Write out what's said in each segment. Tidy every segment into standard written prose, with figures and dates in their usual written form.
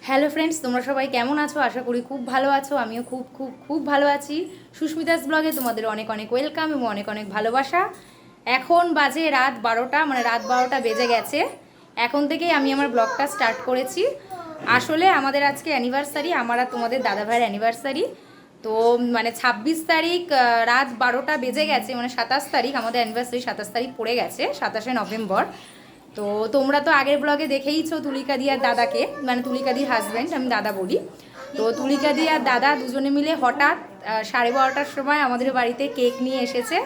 Hello friends, তোমরা সবাই কেমন আছো? আশা করি খুব ভালো আছো। আমিও খুব খুব খুব ভালো আছি। সুস্মিতাস ব্লগে তোমাদের অনেক অনেক ওয়েলকাম এবং অনেক অনেক ভালোবাসা। এখন বাজে রাত 12টা, মানে রাত 12টা বেজে গেছে। এখন থেকেই আমি আমার ব্লগটা স্টার্ট করেছি। আসলে আমাদের আজকে অ্যানিভার্সারি, আমার আর তোমাদের দাদাভাইয়ের অ্যানিভার্সারি। তো মানে 26 তারিখ রাত 12টা বেজে গেছে, মানে 27 তারিখ আমাদের অ্যানিভার্সারি, 27 তারিখ পড়ে গেছে, 27শে নভেম্বর। তো তোমরা তো আগের ব্লগে দেখেইছো তুলিকা দি আর দাদাকে, মানে তুলিকা দির হাজব্যান্ড, আমি দাদা বলি। তো তুলিকা দি আর দাদা দুজনে মিলে হঠাৎ 12:30টার সময় আমাদের বাড়িতে কেক নিয়ে এসেছে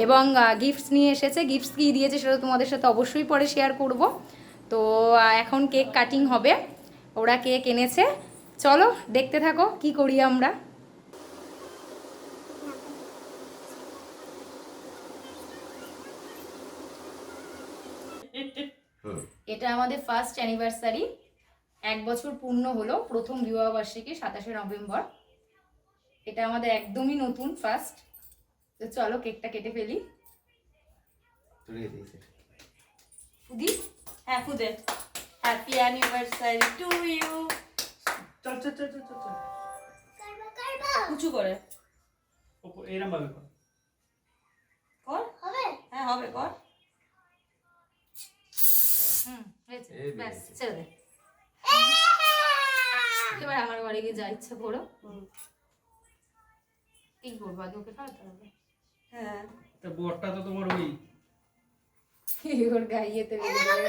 এবং গিফটস নিয়ে এসেছে। গিফটস কী দিয়েছে সেটা তোমাদের সাথে অবশ্যই পরে শেয়ার করব। তো এখন কেক কাটিং হবে, ওরা কেক এনেছে। চলো দেখতে থাকো কি করি আমরা। এটা আমাদের ফার্স্ট অ্যানিভার্সারি, 1 বছর পূর্ণ হলো, প্রথম বিবাহবার্ষিকী 27শে নভেম্বর। এটা আমাদের একদমই নতুন ফার্স্ট। তো চলো কেকটা কেটে ফেলি। ফুদি, হ্যাঁ ফুদে। Happy anniversary to you. চল চল চল চল চল চল উঁচু করে এরম ভাবে কর। কর। হবে? হ্যাঁ হবে, কর। হয়েছে, ব্যাস ছেড়ে দে। এবার আমার বাড়ি গিয়ে যা ইচ্ছা করো। কি করবো, আগে ওকে খাওয়াতে হবে। হ্যাঁ তা বড়টা তো তোমার ওই ওর গাইয়েতে লেগে যাবে।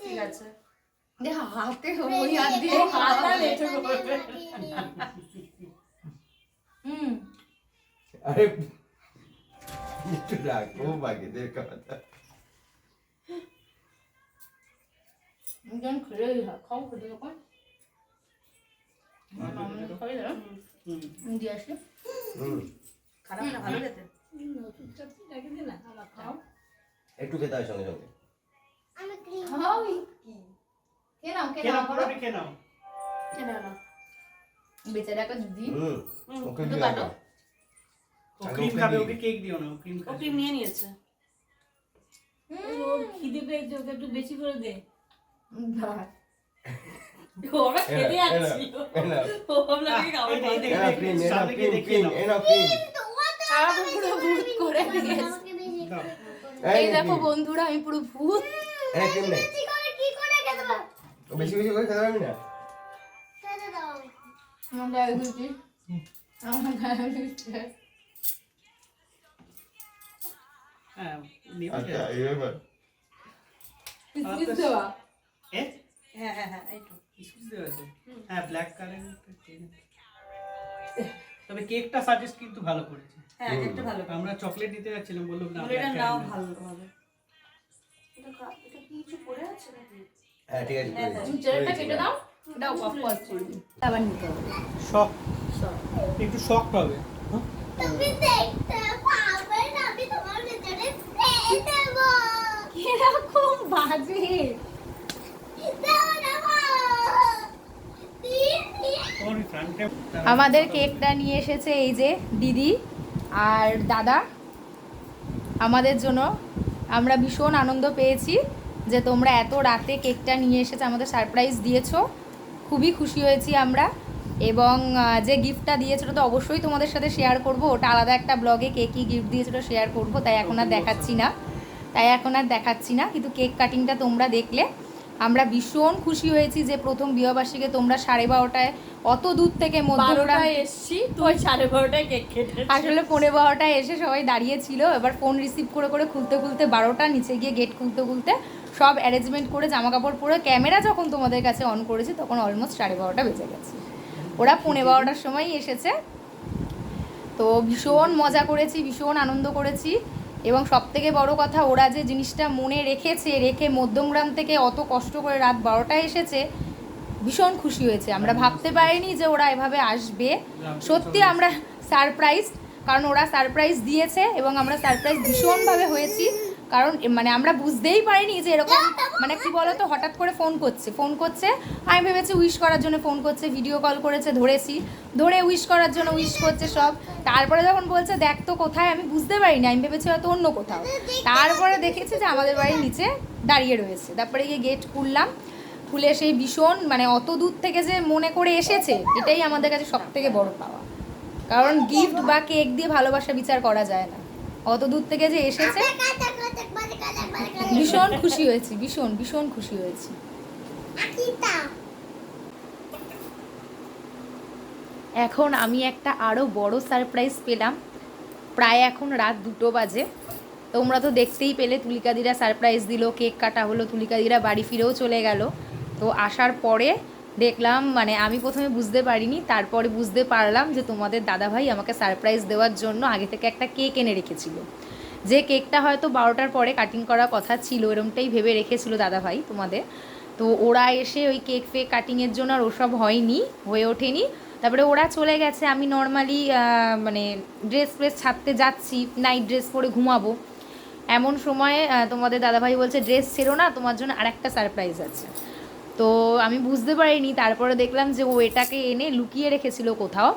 ঠিক আছে। দেখ হাতে ওই হাত দিয়ে হাতটা লেটে করবে। अरे राखो बाकी देर का पता জন খেলে খাও, খেতে যখন খাই দাঁড়া দিয়ে আসি। খারাপ না, ভালো খেতে। একটু খেতে হয় সঙ্গে সঙ্গে খাও কি খেয়ে নাও, খেয়ে কেন নাও, পুরোটা খেয়ে নাও। না না বেচারাকে দিদি ওকে একটু দিয়ে কাটো। ও ক্রিম খাবে, ওকে কেক দিও না, ও ক্রিম ও খাবে। ক্রিম নিয়ে নিয়েছে। খিদে পেয়েছে, ওকে একটু বেশি করে দে। ওরা খেতে যাচ্ছি। ও ভাবলাম কি খাবার এই খাবে। দেখ, ক্রিম সামনে গিয়ে দেখিয়ে নাও। সারাক্ষণ পুরো ভূত করে দিয়েছে। দাও। এই দেখো বন্ধুরা, আমি পুরো ভূত। ক্রিম নেই বেশি বেশি করে খেতে পারবি না আমার ডায়াবেটিস, আমার ডায়াবেটিস। হ্যাঁ, নিয়ে আচ্ছা যাও। এই ব্যাপার কিসমিস দেওয়া। এ? হ্যাঁ হ্যাঁ হ্যাঁ, এই তো। কিসমিস দেওয়া আছে? হ্যাঁ, ব্ল্যাক কারেন্ট। তবে কেকটা সাজেস্ট কিন্তু ভালো করেছে। হ্যাঁ একটা ভালো। আমরা চকলেট দিতে যাচ্ছিলাম, বললাম না এটা black নাও currant ভালো হবে। এটা কি কিছু পড়ে আছে নাকি? হ্যাঁ ঠিক আছে চেরাটা কেটে দাও, দাও পপকর্ন করে দিই। আবার নিতে হবে। শক, একটু শক হবে। হ্যাঁ? কিরকম বাজে। তোমার ওই front cam- আমাদের কেকটা নিয়ে এসেছে এই যে দিদি আর দাদা আমাদের জন্য। আমরা ভীষণ আনন্দ পেয়েছি যে তোমরা এত রাতে কেকটা নিয়ে এসেছে, আমাদের সারপ্রাইজ দিয়েছো। খুবই খুশি হয়েছি আমরা। এবং যে গিফটটা দিয়েছিল তো অবশ্যই তোমাদের সাথে শেয়ার করব, ওটা আলাদা একটা ব্লগে কে কী গিফট দিয়েছিল শেয়ার করব, তাই এখন আর দেখাচ্ছি না। কিন্তু কেক কাটিংটা তোমরা দেখলে। আমরা ভীষণ খুশি হয়েছি যে প্রথম বিবাহবার্ষিকীতে তোমরা 12:30টায় অত দূর থেকে মধ্যগ্রাম 12টায় এসছি, তুই 12:30টায় কেক কেটে। আসলে 12:15টায় এসে সবাই দাঁড়িয়েছিল। এবার ফোন রিসিভ করে করে খুলতে 12টা, নিচে গিয়ে গেট খুলতে সব অ্যারেঞ্জমেন্ট করে জামা কাপড় পরে ক্যামেরা যখন তোমাদের কাছে অন করেছি তখন অলমোস্ট 12:30টা বেজে গেছে। ওরা 12:15টার সময়ই এসেছে। তো ভীষণ মজা করেছি, ভীষণ আনন্দ করেছি। এবং সবথেকে বড় কথা, ওরা যে জিনিসটা মনে রেখে মধ্যমগ্রাম থেকে অত কষ্ট করে রাত 12টায় এসেছে, ভীষণ খুশি হয়েছে। আমরা ভাবতে পারিনি যে ওরা এভাবে আসবে। সত্যি আমরা সারপ্রাইজ, কারণ ওরা সারপ্রাইজ দিয়েছে এবং আমরা সারপ্রাইজ ভীষণভাবে হয়েছি। কারণ মানে আমরা বুঝতেই পারিনি যে এরকম, মানে কি বলতো, হঠাৎ করে ফোন করছে। আমি ভেবেছি উইশ করার জন্য ফোন করছে, ভিডিও কল করেছে, ধরে উইশ করার জন্য উইশ করছে সব। তারপরে যখন বলছে দেখ তো কোথায়, আমি বুঝতে পারিনি, আমি ভেবেছি হয়তো অন্য কোথাও। তারপরে দেখেছি যে আমাদের বাড়ির নিচে দাঁড়িয়ে রয়েছে। তারপরে গিয়ে গেট খুললাম। খুলে সেই ভীষণ মানে অত দূর থেকে যে মনে করে এসেছে, এটাই আমাদের কাছে সব থেকে বড় পাওয়া। কারণ গিফট বা কেক দিয়ে ভালোবাসা বিচার করা যায় না। অত দূর থেকে যে এসেছে, ভীষণ খুশি হয়েছি, ভীষণ ভীষণ খুশি হয়েছি। এখন আমি একটা আরও বড় সারপ্রাইজ পেলাম। প্রায় এখন রাত 2টো বাজে। তোমরা তো দেখতেই পেলে তুলিকাদিরা সারপ্রাইজ দিল, কেক কাটা হলো, তুলিকাদিরা বাড়ি ফিরেও চলে গেল। তো আসার পরে দেখলাম, মানে আমি প্রথমে বুঝতে পারিনি, তারপরে বুঝতে পারলাম যে তোমাদের দাদাভাই আমাকে সারপ্রাইজ দেওয়ার জন্য আগে থেকে একটা কেক এনে রেখেছিল। যে কেকটা হয়তো 12টার পরে কাটিং করার কথা ছিল, এরমটাই ভেবে রেখেছিল দাদাভাই তোমাদের। তো ওরা এসে ওই কেক ফেক কাটিংয়ের জন্য আর ওসব হয়নি, হয়ে ওঠেনি। তারপরে ওরা চলে গেছে, আমি নর্মালি মানে ড্রেস ফ্রেস ছাড়তে যাচ্ছি, নাইট ড্রেস পরে ঘুমাবো। এমন সময়ে তোমাদের দাদাভাই বলছে ড্রেস ছেড়ো না, তোমার জন্য আরেকটা সারপ্রাইজ আছে। তো আমি বুঝতে পারিনি, তারপরে দেখলাম যে ও এটাকে এনে লুকিয়ে রেখেছিল কোথাও।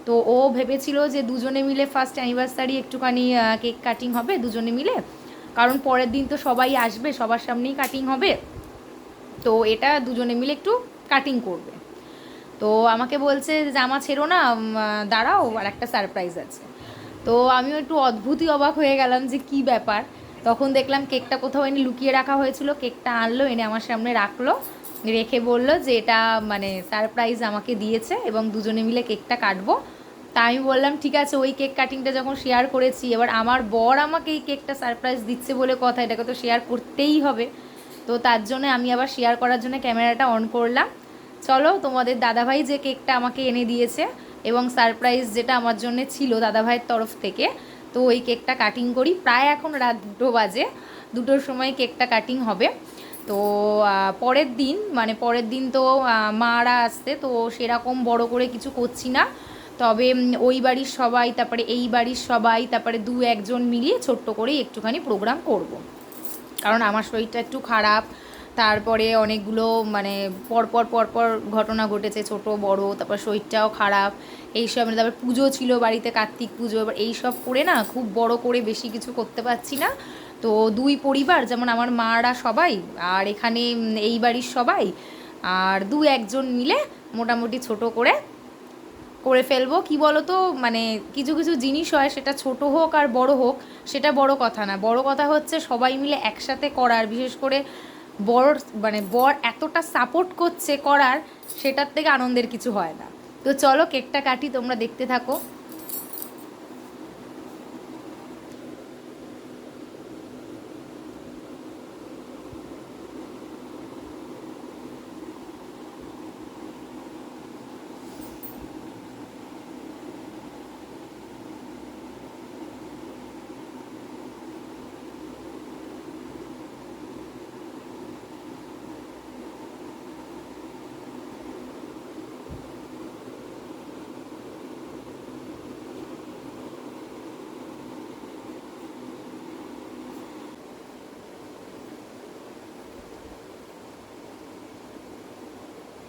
তো ও ভেবেছিল যে দুজনে মিলে ফার্স্ট অ্যানিভার্সারি একটুখানি কেক কাটিং হবে দুজনে মিলে, কারণ পরের দিন তো সবাই আসবে, সবার সামনেই কাটিং হবে। তো এটা দুজনে মিলে একটু কাটিং করবে। তো আমাকে বলছে জামা ছেড়ো না, দাঁড়াও, আর একটা সারপ্রাইজ আছে। তো আমিও একটু অদ্ভুতই অবাক হয়ে গেলাম যে কি ব্যাপার। তখন দেখলাম কেকটা কোথাও এনে লুকিয়ে রাখা হয়েছিল, কেকটা আনলো, এনে আমার সামনে রাখলো, রেখে বললো যে এটা মানে সারপ্রাইজ আমাকে দিয়েছে এবং দুজনে মিলে কেকটা কাটবো। তা আমি বললাম ঠিক আছে, ওই কেক কাটিংটা যখন শেয়ার করেছি, এবার আমার বর আমাকে এই কেকটা সারপ্রাইজ দিচ্ছে বলে কথা, এটাকে তো শেয়ার করতেই হবে। তো তার জন্য আমি আবার শেয়ার করার জন্য ক্যামেরাটা অন করলাম। চলো তোমাদের দাদাভাই যে কেকটা আমাকে এনে দিয়েছে এবং সারপ্রাইজ যেটা আমার জন্য ছিল দাদাভাইয়ের তরফ থেকে, তো ওই কেকটা কাটিং করি। প্রায় এখন রাত 2টো বাজে, 2টোর সময় কেকটা কাটিং হবে। তো পরের দিন তো মারা আসতে, তো সেরকম বড় করে কিছু করছি না। তবে ওই বাড়ির সবাই, তারপরে এই বাড়ির সবাই, তারপরে 2-1জন মিলিয়ে ছোট্ট করেই একটুখানি প্রোগ্রাম করব। কারণ আমার শরীরটা একটু খারাপ, তারপরে অনেকগুলো মানে পরপর ঘটনা ঘটেছে, ছোট বড়, তারপর শরীরটাও খারাপ, এইসব তারপর পুজো ছিল বাড়িতে, কার্তিক পুজো, এবার এইসব করে না খুব বড় করে বেশি কিছু করতে পারছি না। তো 2 পরিবার, যেমন আমার মারা সবাই, আর এখানে এই বাড়ির সবাই, আর 2-1জন মিলে মোটামুটি ছোট করে ফেলবো। কি বলো তো, মানে কিছু কিছু জিনিস হয়, সেটা ছোট হোক আর বড় হোক, সেটা বড় কথা না। বড় কথা হচ্ছে সবাই মিলে একসাথে করার, বিশেষ করে বর এতটা সাপোর্ট করছে করার, সেটার থেকে আনন্দের কিছু হয় না। তো চলো কেকটা কাটি, তোমরা দেখতে থাকো।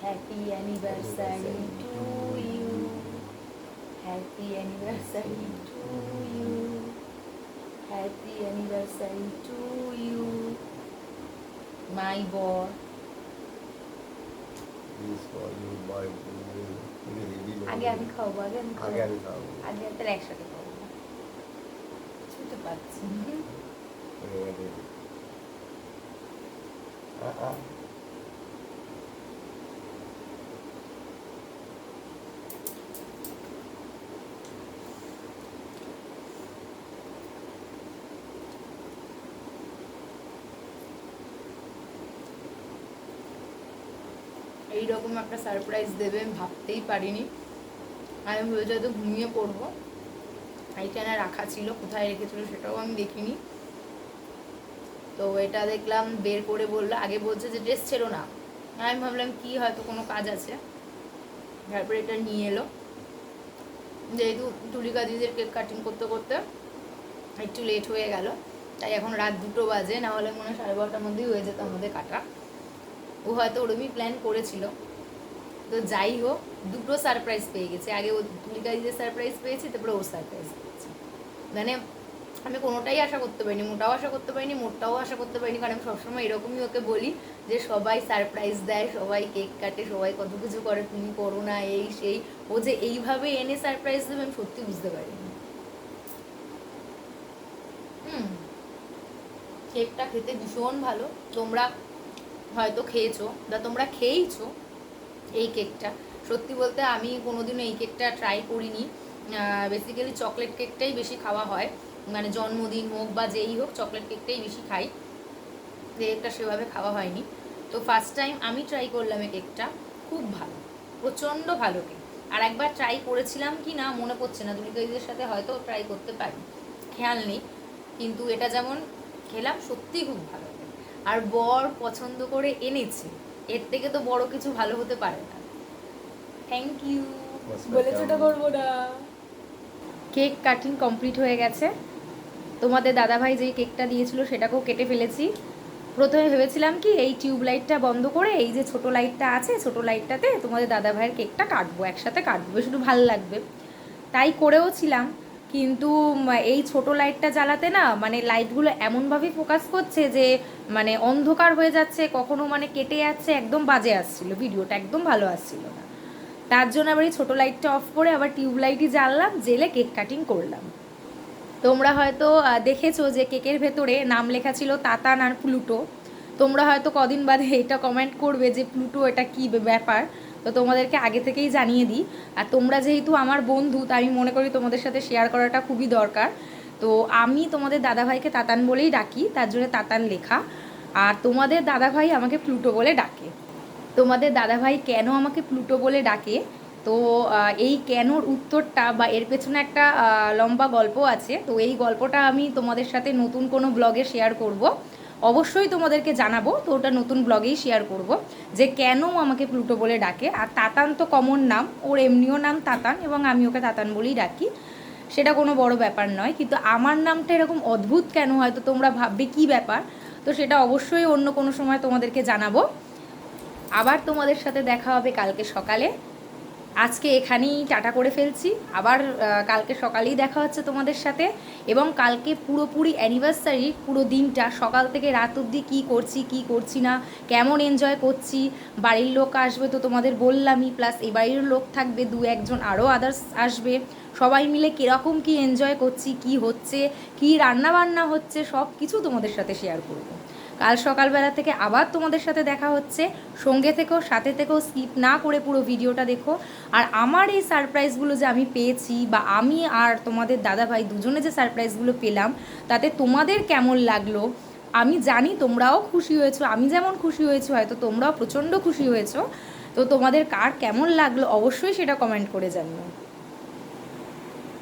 Happy anniversary to you. Happy anniversary to you. Happy anniversary to you. My boy. This for you, my boy. আগে আমি খাবো, আগে আমি খাবো। আগে তাহলে একসাথে খাবো, ছুটে পাচ্ছি। এইরকম একটা সারপ্রাইজ দেবে আমি ভাবতেই পারিনি। আমি ভেবেছি হয়তো ঘুমিয়ে পড়বো, এইখানে রাখা ছিল, কোথায় রেখেছিল সেটাও আমি দেখিনি। তো এটা দেখলাম বের করে বললো, আগে বলছে যে ড্রেস ছেড়ো না, আমি ভাবলাম কি হয়তো কোনো কাজ আছে, তারপরে এটা নিয়ে এলো। যেহেতু তুলিকা দিদির কেক কাটিং করতে করতে একটু লেট হয়ে গেল, তাই এখন রাত 2টো বাজে, না হলে মনে হয় 12:30টার মধ্যেই হয়ে যেত আমাদের কাটা। ও হয়তো ওরমই প্ল্যান করেছিল। তো যাই হোক, 2টো সারপ্রাইজ পেয়ে গেছে। আগে ও তুলিকা দিদির সারপ্রাইজ পেয়েছে, তারপরে ওর সারপ্রাইজ পেয়েছে। মানে আমি কোনোটাই আশা করতে পারিনি, মোটাও আশা করতে পারিনি, মোটাও আশা করতে পারিনি, কারণ আমি সবসময় এরকমই ওকে বলি যে সবাই সারপ্রাইজ দেয়, সবাই কেক কাটে, সবাই কত কিছু করে, তুমি করো না, এই সেই। ও যে এইভাবে এনে সারপ্রাইজ দেবে আমি সত্যি বুঝতে পারিনি। কেকটা খেতে ভীষণ ভালো। তোমরা হয়তো খেয়েছো বা তোমরা খেয়েইছো এই কেকটা। সত্যি বলতে আমি কোনোদিনও এই কেকটা ট্রাই করিনি। বেসিক্যালি চকলেট কেকটাই বেশি খাওয়া হয়, মানে জন্মদিন হোক বা যেই হোক চকলেট কেকটাই বেশি খাই, কেকটা সেভাবে খাওয়া হয়নি। তো ফার্স্ট টাইম আমি ট্রাই করলাম এই কেকটা, খুব ভালো, প্রচণ্ড ভালো কেক। আর একবার ট্রাই করেছিলাম কি না মনে পড়ছে না, দুর্গাদিদের সাথে হয়তো ট্রাই করতে পারি, খেয়াল নেই, কিন্তু এটা যেমন খেলাম সত্যিই খুব ভালো। আর বর পছন্দ করে এনেছে, এর থেকে তো বড় কিছু ভালো হতে পারে না। Thank you. বলে ছোট করবো না। কেক কাটিং কমপ্লিট হয়ে গেছে। তোমাদের দাদাভাই যেই কেকটা দিয়েছিল সেটাকেও কেটে ফেলেছি। প্রথমে ভেবেছিলাম কি এই টিউব লাইটটা বন্ধ করে এই যে ছোট লাইটটা আছে, ছোট লাইটটাতে তোমাদের দাদাভাইয়ের কেকটা কাটবো, একসাথে কাটবো, বেশ একটু ভালো লাগবে, তাই করেও ছিলাম। কিন্তু এই ছোট লাইটটা জ্বালাতে না, মানে লাইটগুলো এমনভাবে ফোকাস করছে যে মানে অন্ধকার হয়ে যাচ্ছে, কখনো মানে কেটে যাচ্ছে, একদম বাজে আসছিল, ভিডিওটা একদম ভালো আসছিল না। তার জন্য আবার এই ছোটো লাইটটা অফ করে আবার টিউব লাইটই জ্বাললাম, জেলে কেক কাটিং করলাম। তোমরা হয়তো দেখেছো যে কেকের ভেতরে নাম লেখা ছিল তাতান আর প্লুটো। তোমরা হয়তো কদিন বাদে এটা কমেন্ট করবে যে প্লুটো এটা কী ব্যাপার, তো তোমাদেরকে আগে থেকেই জানিয়ে দিই। আর তোমরা যেহেতু আমার বন্ধু, তাই আমি মনে করি তোমাদের সাথে শেয়ার করাটা খুবই দরকার। তো আমি তোমাদের দাদাভাইকে তাতান বলেই ডাকি, তার জন্য তাতান লেখা। আর তোমাদের দাদাভাই আমাকে প্লুটো বলে ডাকে। তোমাদের দাদাভাই কেন আমাকে প্লুটো বলে ডাকে, তো এই কেনর উত্তরটা বা এর পেছনে একটা লম্বা গল্প আছে। তো এই গল্পটা আমি তোমাদের সাথে নতুন কোনো ব্লগে শেয়ার করব, অবশ্যই তোমাদেরকে জানাবো। তো ওটা নতুন ব্লগেই শেয়ার করব যে কেন আমাকে প্লুটো বলে ডাকে। আর তাতান তো কমন নাম, ওর এমনিও নাম তাতান এবং আমি ওকে তাতান বলেই ডাকি, সেটা কোনো বড় ব্যাপার নয়। কিন্তু আমার নামটা এরকম অদ্ভুত কেন, হয়তো তোমরা ভাববে কী ব্যাপার, তো সেটা অবশ্যই অন্য কোনো সময় তোমাদেরকে জানাবো। আবার তোমাদের সাথে দেখা হবে কালকে সকালে। আজকে এখানেই টাটা করে ফেলছি, আবার কালকে সকালেই দেখা হচ্ছে তোমাদের সাথে। এবং কালকে পুরোপুরি অ্যানিভার্সারি, পুরো দিনটা সকাল থেকে রাত অবধি কী করছি কী করছি না, কেমন এনজয় করছি, বাড়ির লোক আসবে তো তোমাদের বললামই, প্লাস এই বাড়ির লোক থাকবে, 2-1 আরও আদার্স আসবে, সবাই মিলে কীরকম কী এনজয় করছি, কি হচ্ছে, কী রান্নাবান্না হচ্ছে, সব কিছু তোমাদের সাথে শেয়ার করবো। কাল সকালবেলা থেকে আবার তোমাদের সাথে দেখা হচ্ছে। সঙ্গে থেকেও, সাথে থেকেও, স্কিপ না করে পুরো ভিডিওটা দেখো। আর আমার এই সারপ্রাইজগুলো যে আমি পেয়েছি, বা আমি আর তোমাদের দাদাভাই দুজনে যে সারপ্রাইজগুলো পেলাম, তাতে তোমাদের কেমন লাগলো আমি জানি। তোমরাও খুশি হয়েছো, আমি যেমন খুশি হয়েছি, হয়তো তোমরাও প্রচণ্ড খুশি হয়েছো। তো তোমাদের কার কেমন লাগলো অবশ্যই সেটা কমেন্ট করে জানিও।